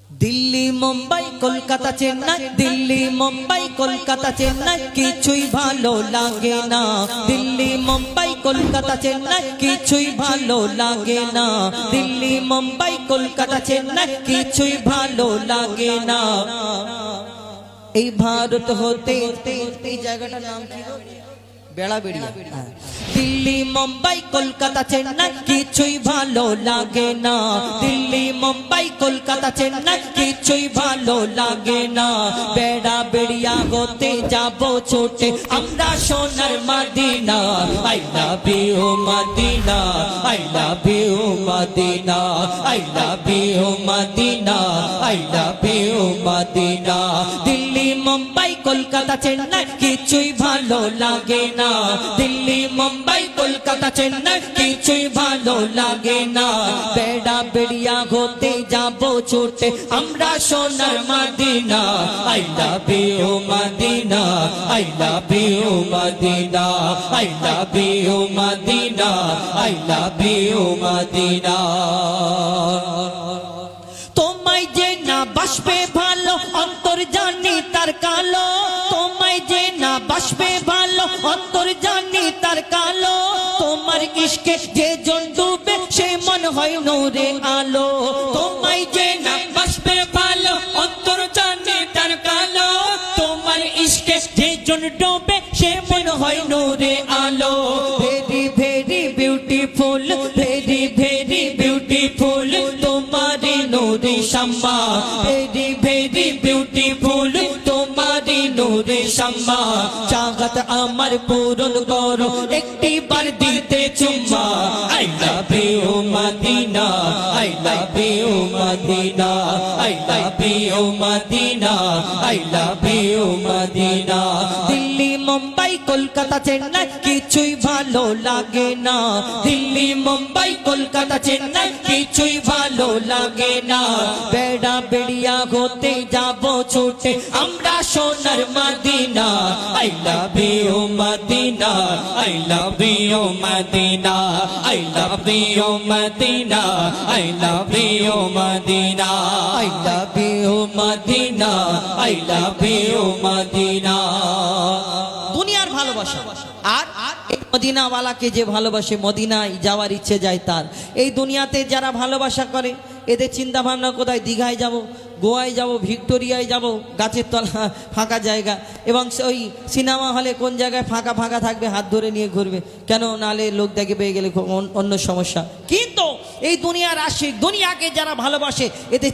দিল্লি মুম্বাই কলকাতা চেন্নাই, দিল্লি মুম্বাই কলকাতা চেন্নাই কিছুই ভালো লাগে না। দিল্লি মুম্বাই কলকাতা চেন্নাই কিছুই ভালো লাগে না। দিল্লি মুম্বাই কলকাতা চেন্নাই কিছুই ভালো লাগে না। এই ভারত হতে এই জায়গাটার নাম কি? বেড়াবেড়িয়া। দিল্লি মুম্বাই কলকাতা চেন্নাই কিছুই ভালো লাগে না। দিল্লি মুম্বাই কলকাতা চেন্নাই কিছুই ভালো লাগে না। বেড়াবেড়িয়া হতে যাব ছোটে আমরা সোনার Medina. I love you Medina, I love you Medina, I love you Medina, I love you Medina. Delhi Mumbai Kolkata Chennai কিছুই ভালো লাগে না। দিল্লি মুম্বাই কলকাতা চেন্নাই কিছুই ভালো লাগে না। বেড়াবেড়িয়া হতে যাব ছোটে আমরা সোনার Medina. I love you Medina, I love you Medina, I love you Medina, I love you Medina. তোমায় যে না বাসবে ভালো অন্তর জানি তার কালো। তোমায় যে না বাসবে ভালো অন্তর জানি তার কালো। তোমার ইশকে যে জন ডুবে সে মন হয় নূরে আলো। তোমায় যে না বাসবে ভালো অন্তর জানি তার কালো। তোমার ইশকে যে জন ডুবে সে মন হয় নূরে আলো। Very very beautiful, very very beautiful তোমারি নূরে শাম্মা। ভেরি ভেরি বিউটিফুল তোমারি নূরে শাম্মা। চাহত আমার পূরণ করো একটি বার দিতে চুম্মা। I love you Medina, I love you Medina, I love you Medina, I love you Medina. Delhi Mumbai Kolkata Chennai কিছুই ভালো লাগে না। দিল্লি মুম্বাই কলকাতা চেন্নাই কিছুই ভালো লাগে না। বেড়াবেড়িয়া হতে যাব ছোটে আমরা সোনার Medina. I love you Medina, I love you Medina, I love you Medina, I love you Medina, I love you Medina, I love you Medina. দুনিয়ার ভালোবাসা আর মদিনাওয়ালাকে যে ভালোবাসে মদিনায় যাওয়ার ইচ্ছে যায় তার। এই দুনিয়াতে যারা ভালোবাসা করে এদের চিন্তা ভাবনা কোথায়? দীঘায় যাব, গোয়ায় যাব, ভিক্টোরিয়ায় যাব, গাছের তলা ফাঁকা জায়গা, এবং ওই সিনেমা হলে কোন জায়গায় ফাঁকা ফাঁকা থাকবে হাত ধরে নিয়ে ঘুরবে। কেন? নালে লোক দেখে পেয়ে গেলে অন্য সমস্যা। কিন্তু এই দুনিয়ার আশিক, দুনিয়াকে যারা ভালোবাসে এদের